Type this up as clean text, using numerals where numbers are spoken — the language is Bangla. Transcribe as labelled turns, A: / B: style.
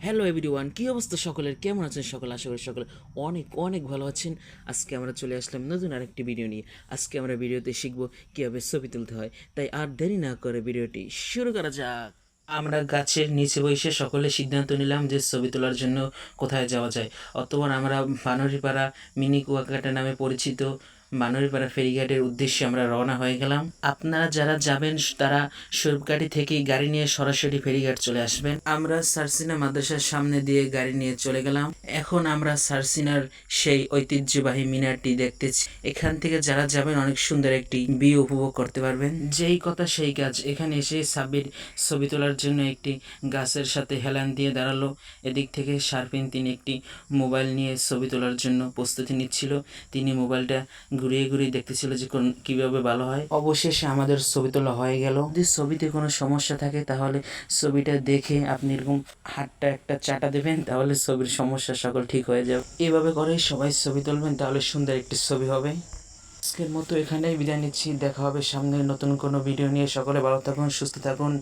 A: হ্যালো এভরিওয়ান, কী অবস্থা সকলের? কেমন আছেন সকলে? আশা করি সকলে অনেক অনেক ভালো আছেন। আজকে আমরা চলে আসলাম নতুন আরেকটি ভিডিও নিয়ে। আজকে আমরা ভিডিওতে শিখবো কীভাবে ছবি তুলতে হয়। তাই আর দেরি না করে ভিডিওটি শুরু করা যাক। আমরা গাছের নিচে বসে সকলে সিদ্ধান্ত নিলাম যে ছবি তোলার জন্য কোথায় যাওয়া যায়। অতঃপর আমরা বানরিপাড়া মিনি কুয়াকাটা নামে পরিচিত বানরিপাড়া ফেরিঘাটের উদ্দেশ্যে আমরা রওনা হয়ে গেলাম। আপনারা যারা যাবেন তারা স্বরূপকাঠি থেকে গাড়ি নিয়ে সরাসরি ফেরিঘাট চলে আসবেন। আমরা সারসিনা মাদ্রাসার সামনে দিয়ে গাড়ি নিয়ে চলে গেলাম। এখন আমরা সারসিনার সেই ঐতিহ্যবাহী মিনারটি দেখতেছি। এখান থেকে যারা যাবেন অনেক সুন্দর একটি ভিউ উপভোগ করতে পারবেন। যেই কথা সেই কাজ, এখানে এসে সাব্বির ছবি তোলার জন্য একটি গাছের সাথে হেলান দিয়ে দাঁড়ালো। এদিক থেকে শারপিন তিনি একটি মোবাইল নিয়ে ছবি তোলার জন্য প্রস্তুতি নিচ্ছিল। তিনি মোবাইলটা ঘুরিয়ে ঘুরিয়ে দেখতেছিল যে কীভাবে ভালো হয়। অবশেষে আমাদের ছবি তোলা হয়ে গেল। যদি ছবিতে কোনো সমস্যা থাকে তাহলে ছবিটা দেখে আপনি এরকম হাতটা একটা চাটা দেবেন, তাহলে ছবির সমস্যা সকল ঠিক হয়ে যাবে। এভাবে করেই সবাই ছবি তুলবেন, তাহলে সুন্দর একটি ছবি হবে। আজকের মতো এখানেই বিদায় নিচ্ছি। দেখা হবে সামনে নতুন কোনো ভিডিও নিয়ে। সকলে ভালো থাকুন, সুস্থ থাকুন।